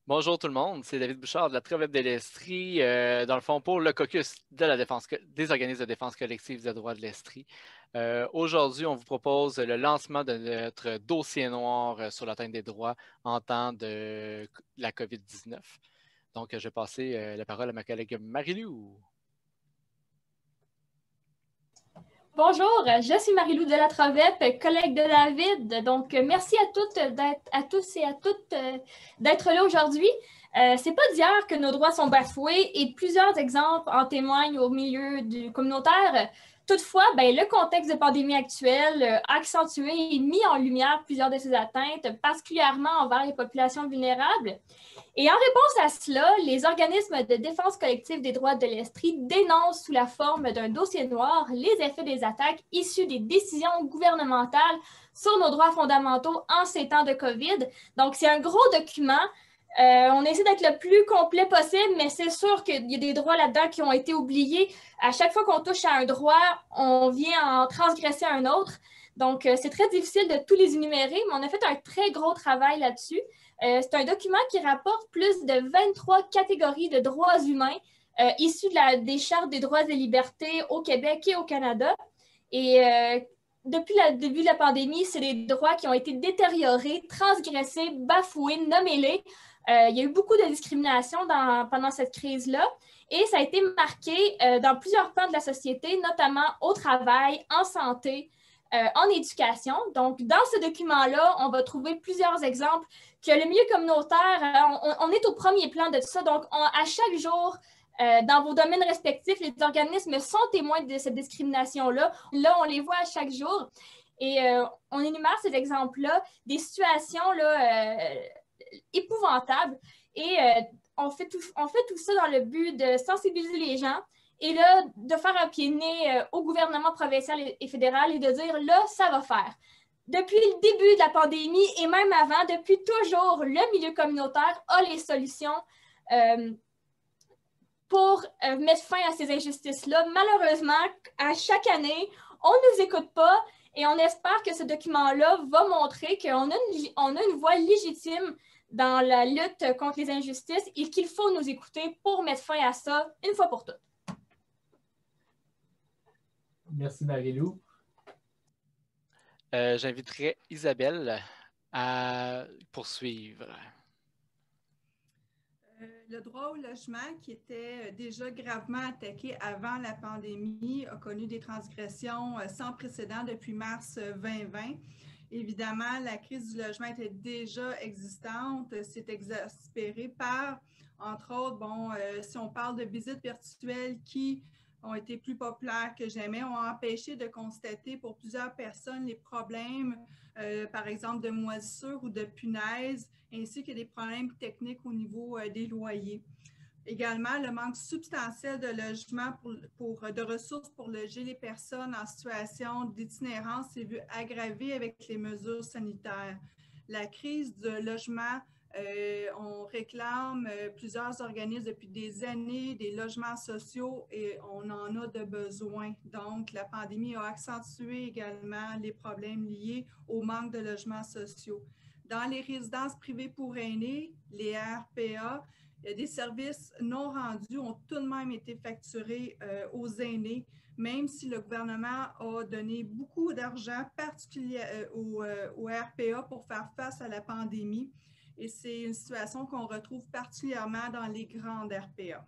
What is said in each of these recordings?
Bonjour tout le monde, c'est David Bouchard de la Très Web de l'Estrie, dans le fond pour le caucus de la défense des organismes de défense collective des droits de l'Estrie. Aujourd'hui, on vous propose le lancement de notre dossier noir sur l'atteinte des droits en temps de la COVID-19. Donc, je vais passer la parole à ma collègue Marie-Lou. Bonjour, je suis Marie-Lou Delatravette, collègue de David. Donc, merci à tous et à toutes d'être là aujourd'hui. C'est pas d'hier que nos droits sont bafoués et plusieurs exemples en témoignent au milieu du communautaire. Toutefois, le contexte de pandémie actuelle a accentué et mis en lumière plusieurs de ces atteintes, particulièrement envers les populations vulnérables. Et en réponse à cela, les organismes de défense collective des droits de l'Estrie dénoncent sous la forme d'un dossier noir les effets des attaques issues des décisions gouvernementales sur nos droits fondamentaux en ces temps de COVID. Donc, c'est un gros document. On essaie d'être le plus complet possible, mais c'est sûr qu'il y a des droits là-dedans qui ont été oubliés. À chaque fois qu'on touche à un droit, on vient en transgresser un autre. Donc, c'est très difficile de tous les énumérer, mais on a fait un très gros travail là-dessus. C'est un document qui rapporte plus de 23 catégories de droits humains issus des chartes des droits et libertés au Québec et au Canada. Et depuis le début de la pandémie, c'est des droits qui ont été détériorés, transgressés, bafoués, nommez-les. Il y a eu beaucoup de discrimination pendant cette crise-là et ça a été marqué dans plusieurs pans de la société, notamment au travail, en santé, en éducation. Donc, dans ce document-là, on va trouver plusieurs exemples que le milieu communautaire, on est au premier plan de tout ça. Donc, à chaque jour, dans vos domaines respectifs, les organismes sont témoins de cette discrimination-là. Là, on les voit à chaque jour. Et on énumère ces exemples-là, des situations là, épouvantables. Et on fait tout ça dans le but de sensibiliser les gens et là, de faire un pied de nez au gouvernement provincial et fédéral et de dire, là, ça va faire. Depuis le début de la pandémie et même avant, depuis toujours, le milieu communautaire a les solutions pour mettre fin à ces injustices-là. Malheureusement, à chaque année, on ne nous écoute pas et on espère que ce document-là va montrer qu'on a une voix légitime dans la lutte contre les injustices et qu'il faut nous écouter pour mettre fin à ça une fois pour toutes. Merci Marie-Lou. J'inviterai Isabelle à poursuivre. Le droit au logement, qui était déjà gravement attaqué avant la pandémie, a connu des transgressions sans précédent depuis mars 2020. Évidemment, la crise du logement était déjà existante, s'est exaspérée par, entre autres, si on parle de visites virtuelles qui ont été plus populaires que jamais, ont empêché de constater pour plusieurs personnes les problèmes, par exemple, de moisissure ou de punaises, ainsi que des problèmes techniques au niveau des loyers. Également, le manque substantiel de logement de ressources pour loger les personnes en situation d'itinérance s'est vu aggravé avec les mesures sanitaires. La crise du logement, on réclame plusieurs organismes depuis des années, des logements sociaux et on en a de besoin. Donc, la pandémie a accentué également les problèmes liés au manque de logements sociaux. Dans les résidences privées pour aînés, les RPA, des services non rendus ont tout de même été facturés aux aînés, même si le gouvernement a donné beaucoup d'argent, particulièrement aux RPA pour faire face à la pandémie. Et c'est une situation qu'on retrouve particulièrement dans les grandes RPA.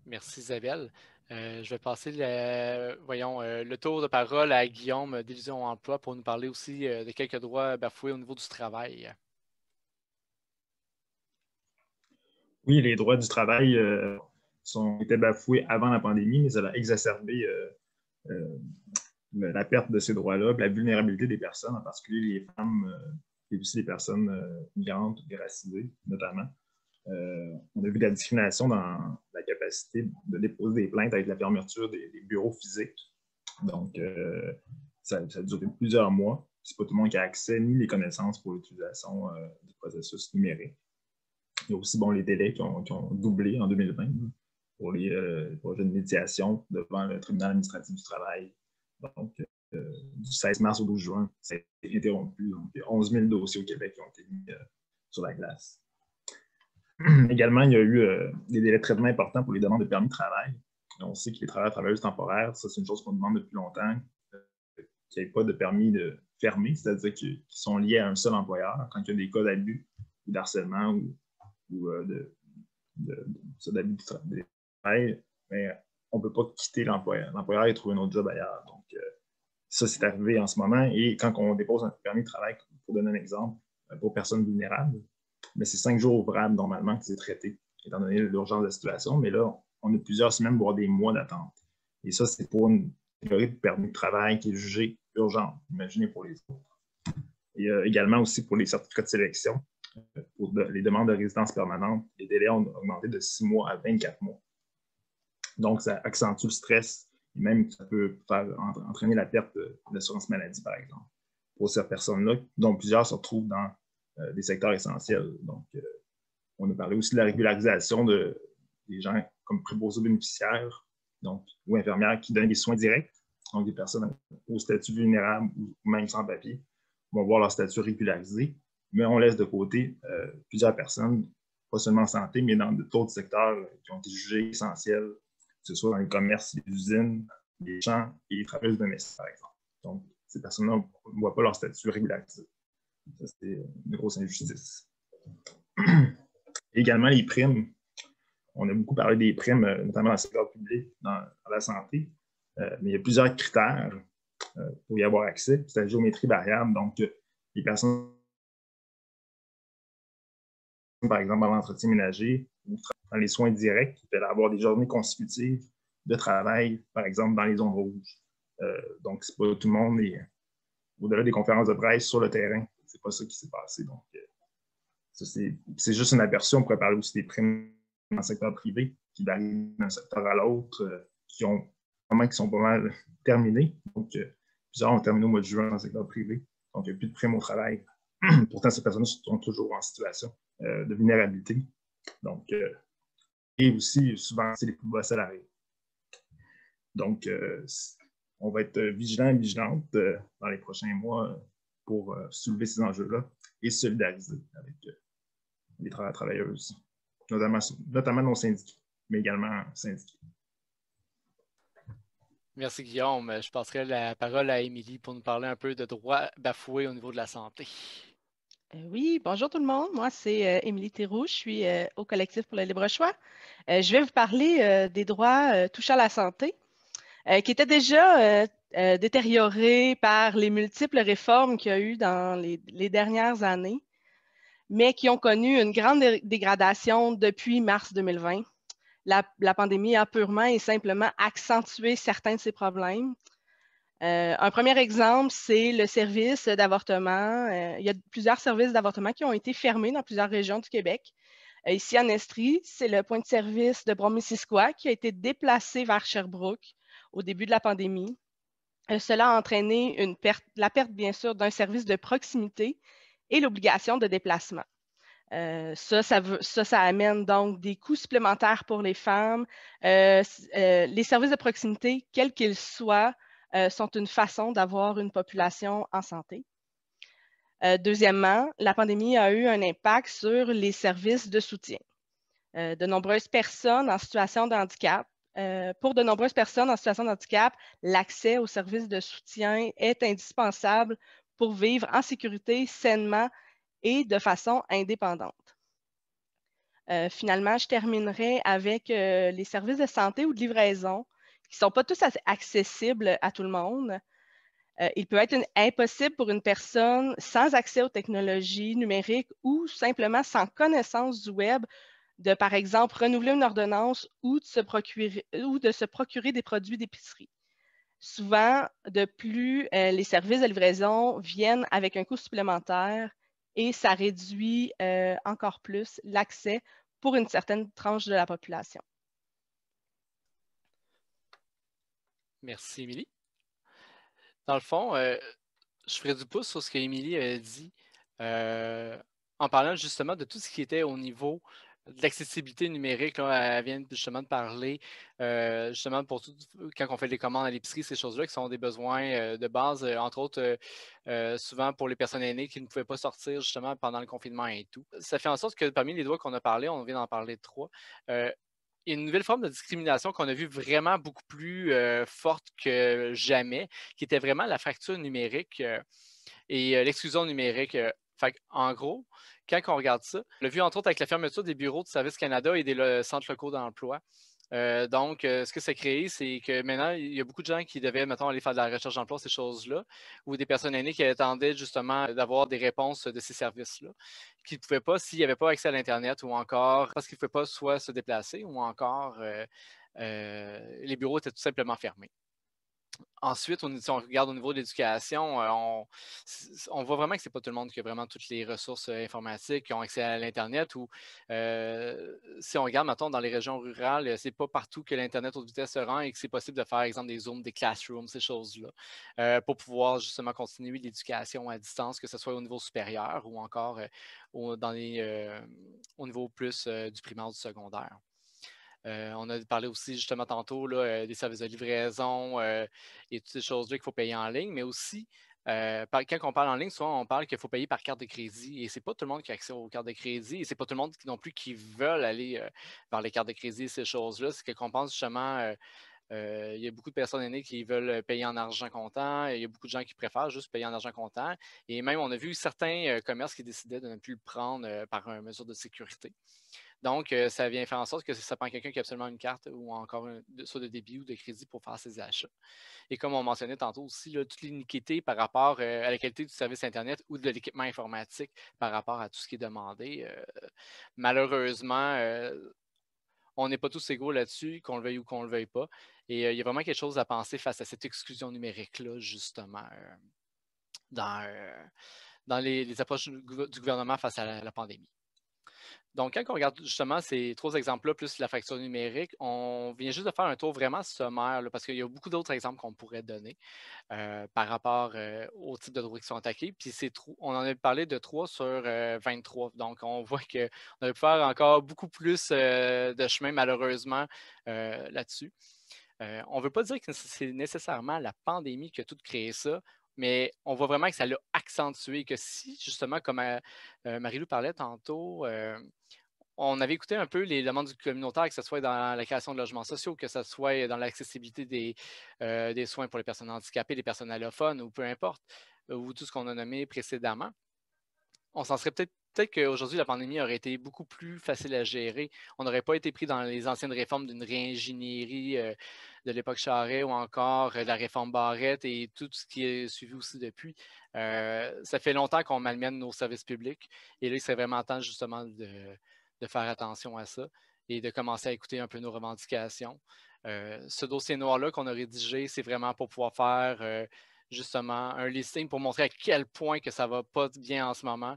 Merci Isabelle. Je vais passer le tour de parole à Guillaume, Division Emploi, pour nous parler aussi de quelques droits bafoués au niveau du travail. Oui, les droits du travail étaient bafoués avant la pandémie, mais ça a exacerbé la perte de ces droits-là, la vulnérabilité des personnes, en particulier les femmes et aussi les personnes migrantes et racisées, notamment. On a vu de la discrimination dans la capacité de déposer des plaintes avec la fermeture des bureaux physiques. Donc, ça a duré plusieurs mois. C'est pas tout le monde qui a accès ni les connaissances pour l'utilisation du processus numérique. Il y a aussi les délais qui ont doublé en 2020 pour les projets de médiation devant le tribunal administratif du travail. Donc, du 16 mars au 12 juin, ça a été interrompu. Donc, 11 000 dossiers au Québec qui ont été mis sur la glace. Également, il y a eu des délais de traitement importants pour les demandes de permis de travail. On sait que les travailleurs temporaires, ça, c'est une chose qu'on demande depuis longtemps, qu'il n'y ait pas de permis de fermé, c'est-à-dire qu'ils sont liés à un seul employeur quand il y a des cas d'abus ou d'harcèlement ou d'abus de travail, mais on ne peut pas quitter l'employeur. L'employeur a trouvé un autre job ailleurs. Donc, ça, c'est arrivé en ce moment. Et quand on dépose un permis de travail, pour donner un exemple, pour personnes vulnérables, mais c'est 5 jours ouvrables normalement que c'est traité, étant donné l'urgence de la situation. Mais là, on a plusieurs semaines, voire des mois d'attente. Et ça, c'est pour une catégorie de permis de travail qui est jugée urgente. Imaginez pour les autres. Et également aussi pour les certificats de sélection, pour les demandes de résidence permanente, les délais ont augmenté de 6 mois à 24 mois. Donc, ça accentue le stress et même ça peut entraîner la perte de l'assurance maladie, par exemple, pour ces personnes-là, dont plusieurs se retrouvent dans des secteurs essentiels. Donc, on a parlé aussi de la régularisation des gens comme préposés bénéficiaires, donc, ou infirmières qui donnent des soins directs, donc des personnes au statut vulnérable ou même sans papier vont voir leur statut régularisé, mais on laisse de côté plusieurs personnes, pas seulement en santé, mais dans d'autres secteurs qui ont été jugés essentiels, que ce soit dans les commerces, les usines, les champs et les travailleuses domestiques, par exemple. Donc, ces personnes-là, on ne voit pas leur statut régularisé. Ça, c'est une grosse injustice. Également, les primes. On a beaucoup parlé des primes, notamment dans le secteur public, dans la santé, mais il y a plusieurs critères pour y avoir accès. C'est la géométrie variable. Donc, les personnes, par exemple, dans l'entretien ménager ou dans les soins directs, qui peuvent avoir des journées consécutives de travail, par exemple, dans les zones rouges. Donc, c'est pas tout le monde, au-delà des conférences de presse sur le terrain, c'est pas ça qui s'est passé. Donc, c'est juste un aperçu. On pourrait parler aussi des primes dans le secteur privé qui varient d'un secteur à l'autre, qui sont pas mal terminés. Donc, plusieurs ont terminé au mois de juin dans le secteur privé. Donc, il n'y a plus de primes au travail. Pourtant, ces personnes sont toujours en situation de vulnérabilité. Donc, et aussi, souvent, c'est les plus bas salariés. Donc, on va être vigilant et vigilante dans les prochains mois pour soulever ces enjeux-là et solidariser avec les travailleuses, notamment nos syndiqués, mais également syndiqués. Merci Guillaume. Je passerai la parole à Émilie pour nous parler un peu de droits bafoués au niveau de la santé. Oui, bonjour tout le monde. Moi, c'est Émilie Théroux. Je suis au Collectif pour le libre choix. Je vais vous parler des droits touchant à la santé, qui étaient déjà détériorés par les multiples réformes qu'il y a eu dans les dernières années, mais qui ont connu une grande dégradation depuis mars 2020. La pandémie a purement et simplement accentué certains de ces problèmes. Un premier exemple, c'est le service d'avortement. Il y a plusieurs services d'avortement qui ont été fermés dans plusieurs régions du Québec. Ici, en Estrie, c'est le point de service de Bromissisquoi qui a été déplacé vers Sherbrooke au début de la pandémie. Cela a entraîné la perte, bien sûr, d'un service de proximité et l'obligation de déplacement. Ça amène donc des coûts supplémentaires pour les femmes. Les services de proximité, quels qu'ils soient, sont une façon d'avoir une population en santé. Deuxièmement, la pandémie a eu un impact sur les services de soutien. De nombreuses personnes en situation de handicap, pour de nombreuses personnes en situation de handicap, l'accès aux services de soutien est indispensable pour vivre en sécurité, sainement et de façon indépendante. Finalement, je terminerai avec les services de santé ou de livraison qui ne sont pas tous accessibles à tout le monde. Il peut être impossible pour une personne sans accès aux technologies numériques ou simplement sans connaissance du web de, par exemple, renouveler une ordonnance ou de se procurer des produits d'épicerie. Souvent, de plus, les services de livraison viennent avec un coût supplémentaire et ça réduit encore plus l'accès pour une certaine tranche de la population. Merci, Émilie. Dans le fond, je ferai du pouce sur ce qu'Émilie a dit en parlant justement de tout ce qui était au niveau de l'accessibilité numérique, là, elle vient justement de parler, justement pour tout, quand on fait des commandes à l'épicerie, ces choses-là qui sont des besoins de base, entre autres, souvent pour les personnes aînées qui ne pouvaient pas sortir justement pendant le confinement et tout. Ça fait en sorte que parmi les droits qu'on a parlé, on vient d'en parler de 3, il y a une nouvelle forme de discrimination qu'on a vue vraiment beaucoup plus forte que jamais, qui était vraiment la fracture numérique et l'exclusion numérique. En gros, quand on regarde ça, on l'a vu entre autres avec la fermeture des bureaux de Service Canada et des centres locaux d'emploi. Donc, ce que ça a créé, c'est que maintenant, il y a beaucoup de gens qui devaient, mettons, aller faire de la recherche d'emploi, ces choses-là, ou des personnes aînées qui attendaient justement d'avoir des réponses de ces services-là, qui ne pouvaient pas s'il n'y avait pas accès à l'Internet ou encore parce qu'ils ne pouvaient pas soit se déplacer ou encore les bureaux étaient tout simplement fermés. Ensuite, si on regarde au niveau de l'éducation, on voit vraiment que ce n'est pas tout le monde qui a vraiment toutes les ressources informatiques, qui ont accès à l'Internet. Ou si on regarde, mettons, dans les régions rurales, ce n'est pas partout que l'Internet haute vitesse se rend et que c'est possible de faire, exemple, des Zooms, des classrooms, ces choses-là, pour pouvoir justement continuer l'éducation à distance, que ce soit au niveau supérieur ou encore au niveau plus du primaire ou du secondaire. On a parlé aussi justement tantôt là, des services de livraison et toutes ces choses-là qu'il faut payer en ligne, mais aussi, quand on parle en ligne, souvent on parle qu'il faut payer par carte de crédit et c'est pas tout le monde qui a accès aux cartes de crédit et c'est pas tout le monde non plus qui veulent aller vers les cartes de crédit et ces choses-là. C'est qu'on pense justement, il y a beaucoup de personnes aînées qui veulent payer en argent comptant. Il y a beaucoup de gens qui préfèrent juste payer en argent comptant. Et même, on a vu certains commerces qui décidaient de ne plus le prendre par une mesure de sécurité. Donc, ça vient faire en sorte que ça prend quelqu'un qui a absolument une carte ou encore soit de débit ou de crédit pour faire ses achats. Et comme on mentionnait tantôt aussi, là, toute l'iniquité par rapport à la qualité du service Internet ou de l'équipement informatique par rapport à tout ce qui est demandé. Malheureusement, on n'est pas tous égaux là-dessus, qu'on le veuille ou qu'on ne le veuille pas. Et il y a vraiment quelque chose à penser face à cette exclusion numérique-là, justement, dans les approches du gouvernement face à la pandémie. Donc, quand on regarde justement ces 3 exemples-là, plus la fracture numérique, on vient juste de faire un tour vraiment sommaire, là, parce qu'il y a beaucoup d'autres exemples qu'on pourrait donner par rapport aux types de droits qui sont attaqués. Puis, on en a parlé de 3 sur 23. Donc, on voit qu'on aurait pu faire encore beaucoup plus de chemin, malheureusement, là-dessus. On ne veut pas dire que c'est nécessairement la pandémie qui a tout créé ça, mais on voit vraiment que ça l'a accentué, que si, justement, comme Marie-Lou parlait tantôt, on avait écouté un peu les demandes du communautaire, que ce soit dans la création de logements sociaux, que ce soit dans l'accessibilité des soins pour les personnes handicapées, les personnes allophones, ou peu importe, ou tout ce qu'on a nommé précédemment. On s'en serait peut-être qu'aujourd'hui, la pandémie aurait été beaucoup plus facile à gérer. On n'aurait pas été pris dans les anciennes réformes d'une réingénierie de l'époque Charest ou encore de la réforme Barrette et tout ce qui est suivi aussi depuis. Ça fait longtemps qu'on malmène nos services publics et là, c'est vraiment temps justement de faire attention à ça et de commencer à écouter un peu nos revendications. Ce dossier noir-là qu'on a rédigé, c'est vraiment pour pouvoir faire justement un listing pour montrer à quel point que ça ne va pas bien en ce moment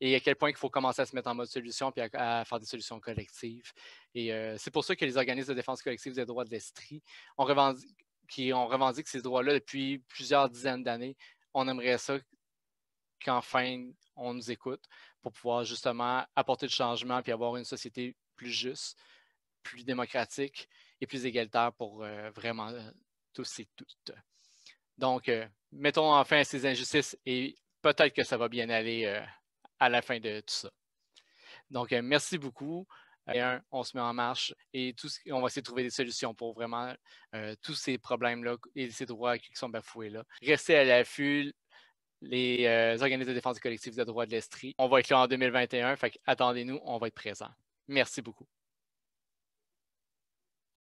et à quel point il faut commencer à se mettre en mode solution et à faire des solutions collectives. Et c'est pour ça que les organismes de défense collective des droits de l'Estrie ont revendiqué ces droits-là depuis plusieurs dizaines d'années. On aimerait ça qu'enfin on nous écoute pour pouvoir justement apporter le changement et avoir une société plus juste, plus démocratique et plus égalitaire pour vraiment tous et toutes. Donc, mettons enfin à ces injustices et peut-être que ça va bien aller à la fin de tout ça. Donc, merci beaucoup. On se met en marche et on va essayer de trouver des solutions pour vraiment tous ces problèmes-là et ces droits qui sont bafoués là. Restez à l'affût, les organismes de défense collective des droits de l'Estrie. On va être là en 2021, fait attendez-nous, on va être présents. Merci beaucoup.